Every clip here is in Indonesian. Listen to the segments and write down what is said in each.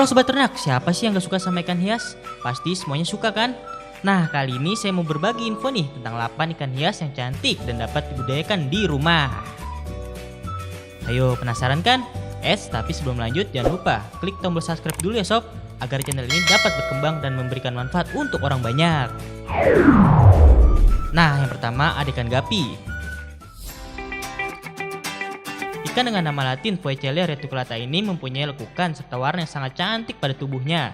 Halo Sobat Ternak, siapa sih yang gak suka sama ikan hias? Pasti semuanya suka kan? Nah, kali ini saya mau berbagi info nih tentang 8 ikan hias yang cantik dan dapat dibudidayakan di rumah. Ayo, penasaran kan? Tapi sebelum lanjut jangan lupa klik tombol subscribe dulu ya sob, agar channel ini dapat berkembang dan memberikan manfaat untuk orang banyak. Nah, yang pertama ada ikan gapi. Ikan dengan nama latin Poecillia reticulata ini mempunyai lekukan serta warna yang sangat cantik pada tubuhnya.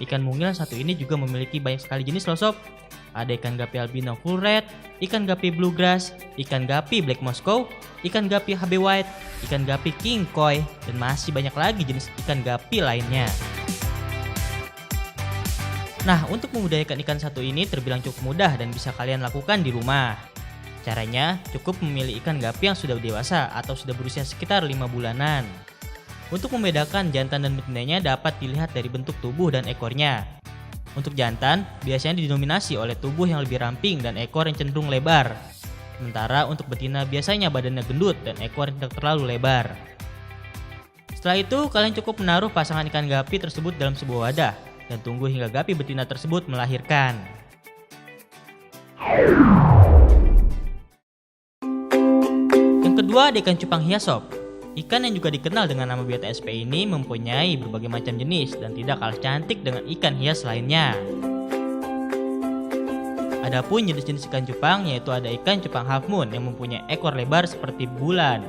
Ikan mungil satu ini juga memiliki banyak sekali jenis loh sob. Ada ikan gapi albino full red, ikan gapi bluegrass, ikan gapi black Moscow, ikan gapi HB white, ikan gapi king koi, dan masih banyak lagi jenis ikan gapi lainnya. Nah, untuk membudidayakan ikan satu ini terbilang cukup mudah dan bisa kalian lakukan di rumah. Caranya, cukup memilih ikan gapi yang sudah dewasa atau sudah berusia sekitar 5 bulanan. Untuk membedakan jantan dan betinanya dapat dilihat dari bentuk tubuh dan ekornya. Untuk jantan, biasanya didominasi oleh tubuh yang lebih ramping dan ekor yang cenderung lebar. Sementara untuk betina biasanya badannya gendut dan ekor yang tidak terlalu lebar. Setelah itu, kalian cukup menaruh pasangan ikan gapi tersebut dalam sebuah wadah dan tunggu hingga gapi betina tersebut melahirkan. Kedua ada ikan cupang hias sob. Ikan yang juga dikenal dengan nama biota SP ini mempunyai berbagai macam jenis dan tidak kalah cantik dengan ikan hias lainnya. Adapun jenis-jenis ikan cupang yaitu ada ikan cupang half moon yang mempunyai ekor lebar seperti bulan,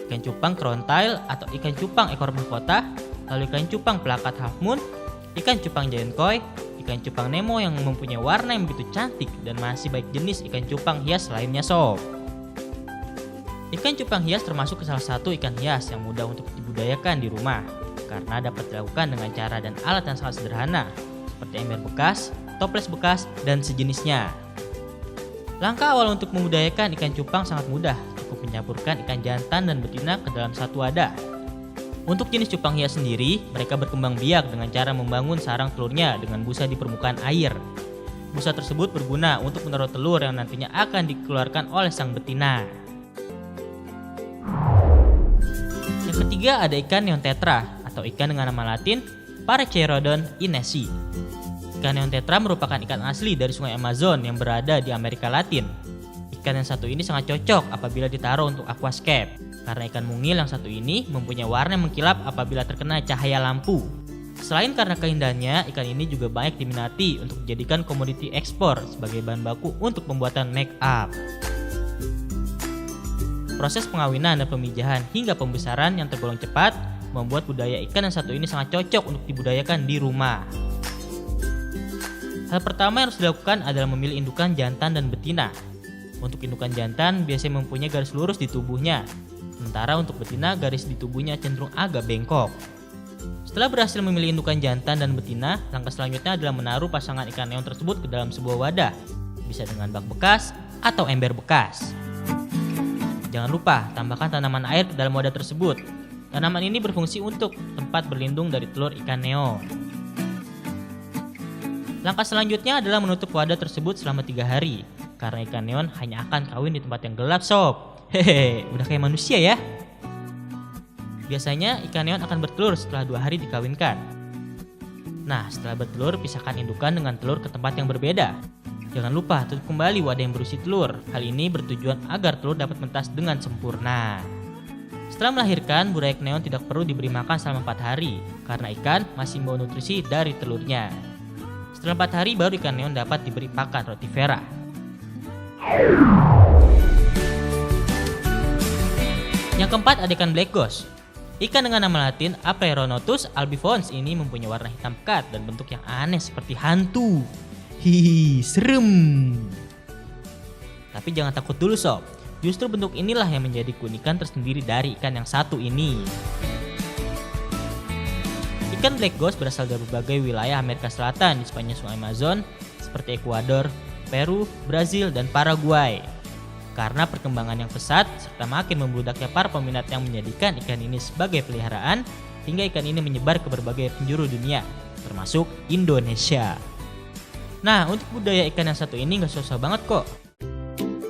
ikan cupang crown tail atau ikan cupang ekor mahkota, lalu ikan cupang plakat half moon, ikan cupang giant koi, ikan cupang nemo yang mempunyai warna yang begitu cantik, dan masih baik jenis ikan cupang hias lainnya sob. Ikan cupang hias termasuk ke salah satu ikan hias yang mudah untuk dibudidayakan di rumah karena dapat dilakukan dengan cara dan alat yang sangat sederhana seperti ember bekas, toples bekas, dan sejenisnya. Langkah awal untuk membudidayakan ikan cupang sangat mudah, cukup mencampurkan ikan jantan dan betina ke dalam satu wadah. Untuk jenis cupang hias sendiri, mereka berkembang biak dengan cara membangun sarang telurnya dengan busa di permukaan air. Busa tersebut berguna untuk menaruh telur yang nantinya akan dikeluarkan oleh sang betina. Yang ketiga ada ikan neon tetra atau ikan dengan nama latin Paracherodon inesi. Ikan neon tetra merupakan ikan asli dari sungai Amazon yang berada di Amerika Latin. Ikan yang satu ini sangat cocok apabila ditaruh untuk aquascape karena ikan mungil yang satu ini mempunyai warna yang mengkilap apabila terkena cahaya lampu. Selain karena keindahannya, ikan ini juga banyak diminati untuk dijadikan komoditi ekspor sebagai bahan baku untuk pembuatan make up. Proses pengawinan dan pemijahan hingga pembesaran yang tergolong cepat membuat budaya ikan yang satu ini sangat cocok untuk dibudidayakan di rumah. Hal pertama yang harus dilakukan adalah memilih indukan jantan dan betina. Untuk indukan jantan biasanya mempunyai garis lurus di tubuhnya, sementara untuk betina garis di tubuhnya cenderung agak bengkok. Setelah berhasil memilih indukan jantan dan betina, langkah selanjutnya adalah menaruh pasangan ikan neon tersebut ke dalam sebuah wadah, bisa dengan bak bekas atau ember bekas. Jangan lupa tambahkan tanaman air ke dalam wadah tersebut. Tanaman ini berfungsi untuk tempat berlindung dari telur ikan neon. Langkah selanjutnya adalah menutup wadah tersebut selama 3 hari, karena ikan neon hanya akan kawin di tempat yang gelap sob. Hehe, udah kayak manusia ya. Biasanya ikan neon akan bertelur setelah 2 hari dikawinkan. Nah, setelah bertelur pisahkan indukan dengan telur ke tempat yang berbeda. Jangan lupa tutup kembali wadah yang berisi telur. Hal ini bertujuan agar telur dapat menetas dengan sempurna. Setelah melahirkan, budak neon tidak perlu diberi makan selama 4 hari karena ikan masih membawa nutrisi dari telurnya. Setelah 4 hari baru ikan neon dapat diberi pakan rotivera. Yang keempat ada ikan black ghost. Ikan dengan nama latin Apleuronotus albifons ini mempunyai warna hitam pekat dan bentuk yang aneh seperti hantu. Hihi, serem. Tapi jangan takut dulu sob, justru bentuk inilah yang menjadi keunikan tersendiri dari ikan yang satu ini. Ikan black ghost berasal dari berbagai wilayah Amerika Selatan di sepanjang sungai Amazon seperti Ekuador, Peru, Brazil, dan Paraguay. Karena perkembangan yang pesat serta makin membludaknya para peminat yang menjadikan ikan ini sebagai peliharaan, hingga ikan ini menyebar ke berbagai penjuru dunia, termasuk Indonesia. Nah, untuk budaya ikan yang satu ini gak susah banget kok.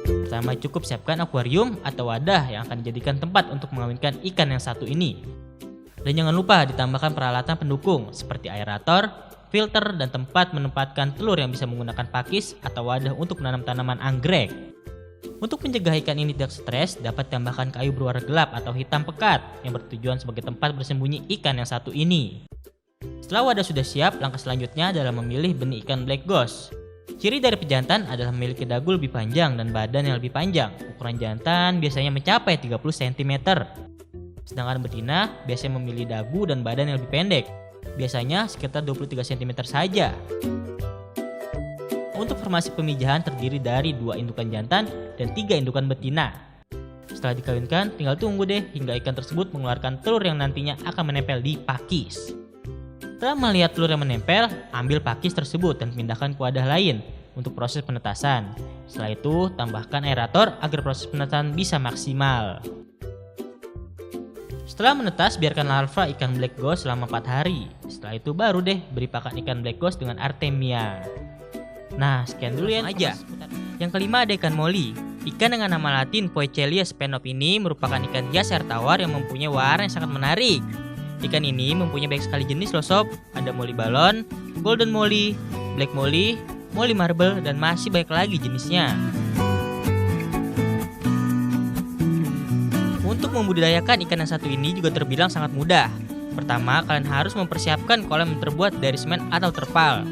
Pertama, cukup siapkan akuarium atau wadah yang akan dijadikan tempat untuk mengawinkan ikan yang satu ini. Dan jangan lupa ditambahkan peralatan pendukung seperti aerator, filter, dan tempat menempatkan telur yang bisa menggunakan pakis atau wadah untuk menanam tanaman anggrek. Untuk mencegah ikan ini tidak stres, dapat ditambahkan kayu berwarna gelap atau hitam pekat yang bertujuan sebagai tempat bersembunyi ikan yang satu ini. Setelah wadah sudah siap, langkah selanjutnya adalah memilih benih ikan black ghost. Ciri dari pejantan adalah memiliki dagu lebih panjang dan badan yang lebih panjang. Ukuran jantan biasanya mencapai 30 cm. Sedangkan betina biasanya memiliki dagu dan badan yang lebih pendek, biasanya sekitar 23 cm saja. Untuk formasi pemijahan terdiri dari 2 indukan jantan dan 3 indukan betina. Setelah dikawinkan, tinggal tunggu deh hingga ikan tersebut mengeluarkan telur yang nantinya akan menempel di pakis. Setelah melihat telur yang menempel, ambil pakis tersebut dan pindahkan ke wadah lain untuk proses penetasan. Setelah itu, tambahkan aerator agar proses penetasan bisa maksimal. Setelah menetas, biarkan larva ikan black ghost selama 4 hari. Setelah itu baru deh beri pakan ikan black ghost dengan Artemia. Nah, sekian dulu ya aja. Yang kelima ada ikan molly. Ikan dengan nama latin Poecilia spenop ini merupakan ikan hias air tawar yang mempunyai warna yang sangat menarik. Ikan ini mempunyai banyak sekali jenis loh sob. Ada molly balon, golden molly, black molly, molly marble, dan masih banyak lagi jenisnya. Untuk membudidayakan ikan yang satu ini juga terbilang sangat mudah. Pertama, kalian harus mempersiapkan kolam yang terbuat dari semen atau terpal.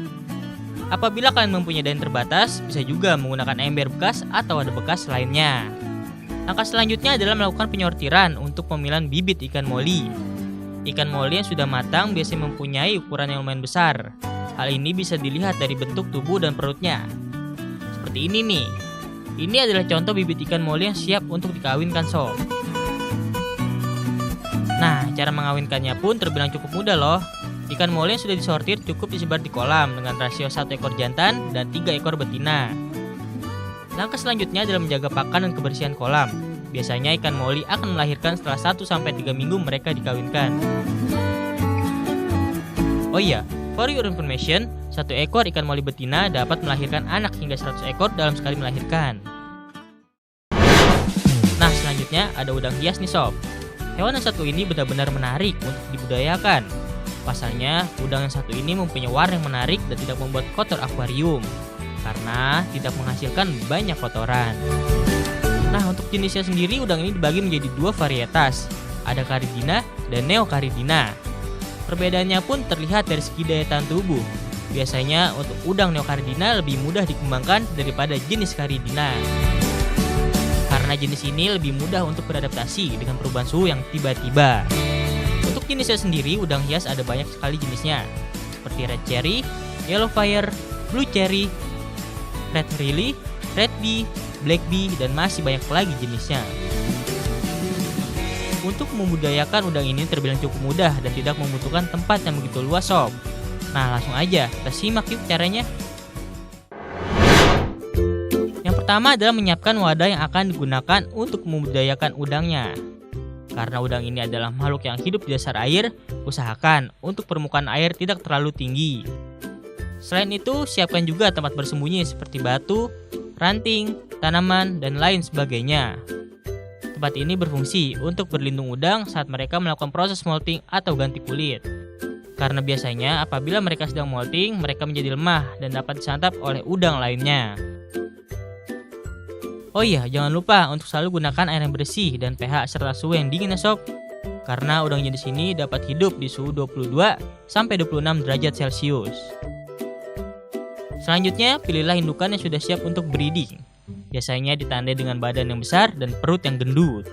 Apabila kalian mempunyai daya terbatas, bisa juga menggunakan ember bekas atau wadah bekas lainnya. Langkah selanjutnya adalah melakukan penyortiran untuk pemilihan bibit ikan molly. Ikan molly yang sudah matang biasanya mempunyai ukuran yang lumayan besar. Hal ini bisa dilihat dari bentuk tubuh dan perutnya. Seperti ini nih. Ini adalah contoh bibit ikan molly yang siap untuk dikawinkan sob. Nah, cara mengawinkannya pun terbilang cukup mudah loh. Ikan molly yang sudah disortir cukup disebar di kolam dengan rasio 1 ekor jantan dan 3 ekor betina. Langkah selanjutnya adalah menjaga pakan dan kebersihan kolam. Biasanya ikan molly akan melahirkan setelah 1-3 minggu mereka dikawinkan. Oh iya, for your information, 1 ekor ikan molly betina dapat melahirkan anak hingga 100 ekor dalam sekali melahirkan. Nah, selanjutnya ada udang hias nih sob. Hewan yang satu ini benar-benar menarik untuk dibudayakan. Pasalnya, udang yang satu ini mempunyai warna yang menarik dan tidak membuat kotor akuarium karena tidak menghasilkan banyak kotoran. Nah, untuk jenisnya sendiri, udang ini dibagi menjadi 2 varietas, ada Caridina dan Neocaridina. Perbedaannya pun terlihat dari segi daya tahan tubuh. Biasanya untuk udang Neocaridina lebih mudah dikembangkan daripada jenis Caridina. Karena jenis ini lebih mudah untuk beradaptasi dengan perubahan suhu yang tiba-tiba. Untuk jenisnya sendiri, udang hias ada banyak sekali jenisnya, seperti red cherry, yellow fire, blue cherry, red lily, red bee, black bee, dan masih banyak lagi jenisnya. Untuk membudayakan udang ini terbilang cukup mudah dan tidak membutuhkan tempat yang begitu luas sob. Nah, langsung aja kita simak yuk caranya. Yang pertama adalah menyiapkan wadah yang akan digunakan untuk membudayakan udangnya. Karena udang ini adalah makhluk yang hidup di dasar air, usahakan untuk permukaan air tidak terlalu tinggi. Selain itu, siapkan juga tempat bersembunyi seperti batu, ranting, tanaman, dan lain sebagainya. Tempat ini berfungsi untuk berlindung udang saat mereka melakukan proses molting atau ganti kulit. Karena biasanya apabila mereka sedang molting, mereka menjadi lemah dan dapat disantap oleh udang lainnya. Oh iya, jangan lupa untuk selalu gunakan air yang bersih dan pH serta suhu yang dingin ya sob. Karena udang jenis ini dapat hidup di suhu 22-26 derajat Celcius. Selanjutnya, pilihlah indukan yang sudah siap untuk breeding. Biasanya ditandai dengan badan yang besar dan perut yang gendut.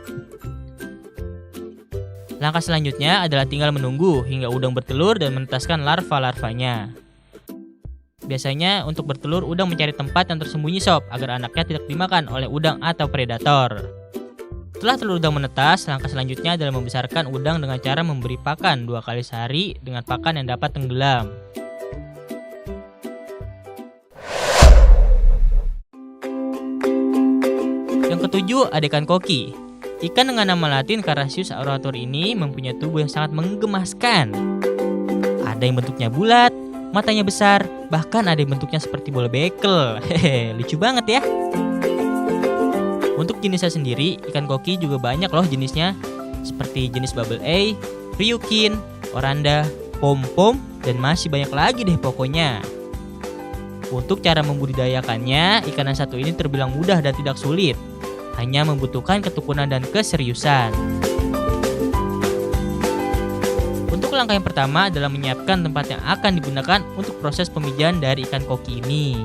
Langkah selanjutnya adalah tinggal menunggu hingga udang bertelur dan menetaskan larva-larvanya. Biasanya untuk bertelur, udang mencari tempat yang tersembunyi sob agar anaknya tidak dimakan oleh udang atau predator. Setelah telur udang menetas, langkah selanjutnya adalah membesarkan udang dengan cara memberi pakan 2 kali sehari dengan pakan yang dapat tenggelam. Yang ketujuh ada ikan koki. Ikan dengan nama latin Carassius aurator ini mempunyai tubuh yang sangat menggemaskan. Ada yang bentuknya bulat, matanya besar, bahkan ada yang bentuknya seperti bola bekel. Hehe, lucu banget ya. Untuk jenisnya sendiri, ikan koki juga banyak loh jenisnya, seperti jenis bubble A, ryukin, oranda, pom-pom, dan masih banyak lagi deh pokoknya. Untuk cara membudidayakannya, ikan yang satu ini terbilang mudah dan tidak sulit. Hanya membutuhkan ketekunan dan keseriusan. Untuk langkah yang pertama adalah menyiapkan tempat yang akan digunakan untuk proses pemijahan dari ikan koki ini.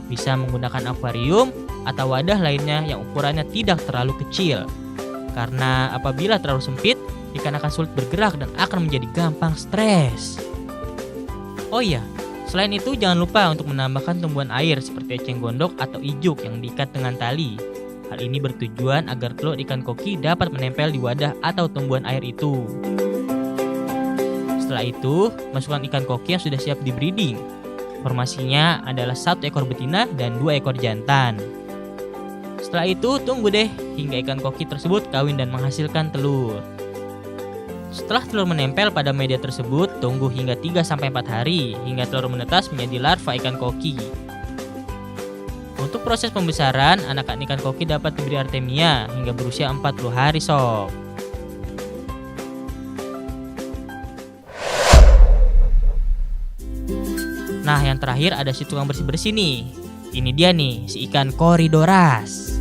Bisa menggunakan akuarium atau wadah lainnya yang ukurannya tidak terlalu kecil. Karena apabila terlalu sempit, ikan akan sulit bergerak dan akan menjadi gampang stres. Oh iya, selain itu jangan lupa untuk menambahkan tumbuhan air seperti eceng gondok atau ijuk yang diikat dengan tali. Hal ini bertujuan agar telur ikan koki dapat menempel di wadah atau tumbuhan air itu. Setelah itu, masukkan ikan koki yang sudah siap di breeding. Formasinya adalah 1 ekor betina dan 2 ekor jantan. Setelah itu, tunggu deh hingga ikan koki tersebut kawin dan menghasilkan telur. Setelah telur menempel pada media tersebut, tunggu hingga 3-4 hari hingga telur menetas menjadi larva ikan koki. Untuk proses pembesaran, anakan ikan koki dapat diberi artemia hingga berusia 40 hari sob. Nah, yang terakhir ada si tukang bersih-bersih nih. Ini dia nih, si ikan Corydoras.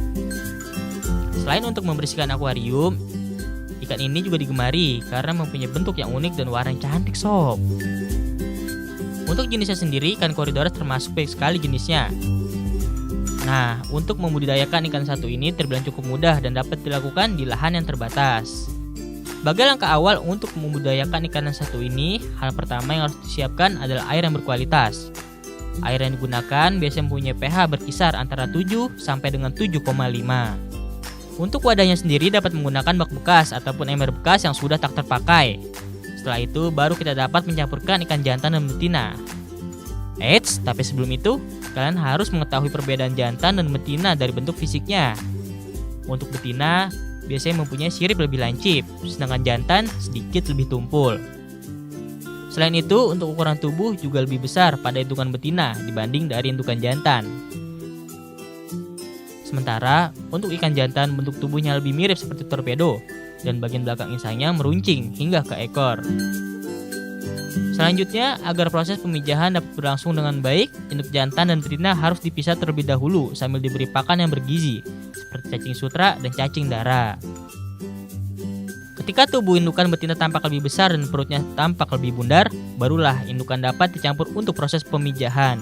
Selain untuk membersihkan akuarium, ikan ini juga digemari karena mempunyai bentuk yang unik dan warna yang cantik sob. Untuk jenisnya sendiri, ikan Corydoras termasuk baik sekali jenisnya. Nah, untuk membudidayakan ikan satu ini terbilang cukup mudah dan dapat dilakukan di lahan yang terbatas. Sebagai langkah awal untuk membudidayakan ikan yang satu ini, hal pertama yang harus disiapkan adalah air yang berkualitas. Air yang digunakan biasanya mempunyai pH berkisar antara 7 sampai dengan 7,5. Untuk wadahnya sendiri dapat menggunakan bak bekas ataupun ember bekas yang sudah tak terpakai. Setelah itu baru kita dapat mencampurkan ikan jantan dan betina. Eits, tapi sebelum itu kalian harus mengetahui perbedaan jantan dan betina dari bentuk fisiknya. Untuk betina biasanya mempunyai sirip lebih lancip, sedangkan jantan sedikit lebih tumpul. Selain itu, untuk ukuran tubuh juga lebih besar pada indukan betina dibanding dari indukan jantan. Sementara, untuk ikan jantan bentuk tubuhnya lebih mirip seperti torpedo dan bagian belakang insangnya meruncing hingga ke ekor. Selanjutnya, agar proses pemijahan dapat berlangsung dengan baik, induk jantan dan betina harus dipisah terlebih dahulu sambil diberi pakan yang bergizi, seperti cacing sutra dan cacing dara. Ketika tubuh indukan betina tampak lebih besar dan perutnya tampak lebih bundar, barulah indukan dapat dicampur untuk proses pemijahan.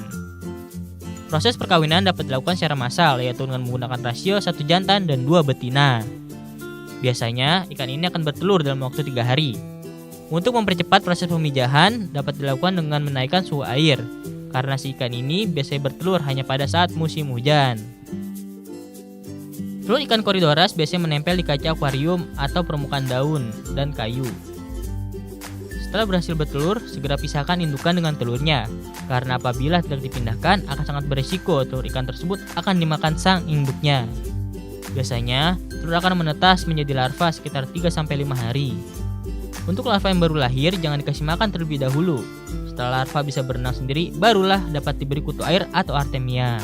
Proses perkawinan dapat dilakukan secara massal, yaitu dengan menggunakan rasio 1 jantan dan 2 betina. Biasanya, ikan ini akan bertelur dalam waktu 3 hari. Untuk mempercepat proses pemijahan, dapat dilakukan dengan menaikkan suhu air, karena si ikan ini biasanya bertelur hanya pada saat musim hujan. Telur ikan Corydoras biasanya menempel di kaca akuarium atau permukaan daun dan kayu. Setelah berhasil bertelur, segera pisahkan indukan dengan telurnya, karena apabila tidak dipindahkan akan sangat berisiko telur ikan tersebut akan dimakan sang induknya. Biasanya, telur akan menetas menjadi larva sekitar 3-5 hari. Untuk larva yang baru lahir, jangan dikasih makan terlebih dahulu. Setelah larva bisa berenang sendiri, barulah dapat diberi kutu air atau artemia.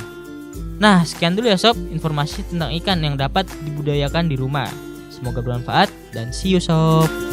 Nah, sekian dulu ya sob, informasi tentang ikan yang dapat dibudidayakan di rumah. Semoga bermanfaat dan see you sob.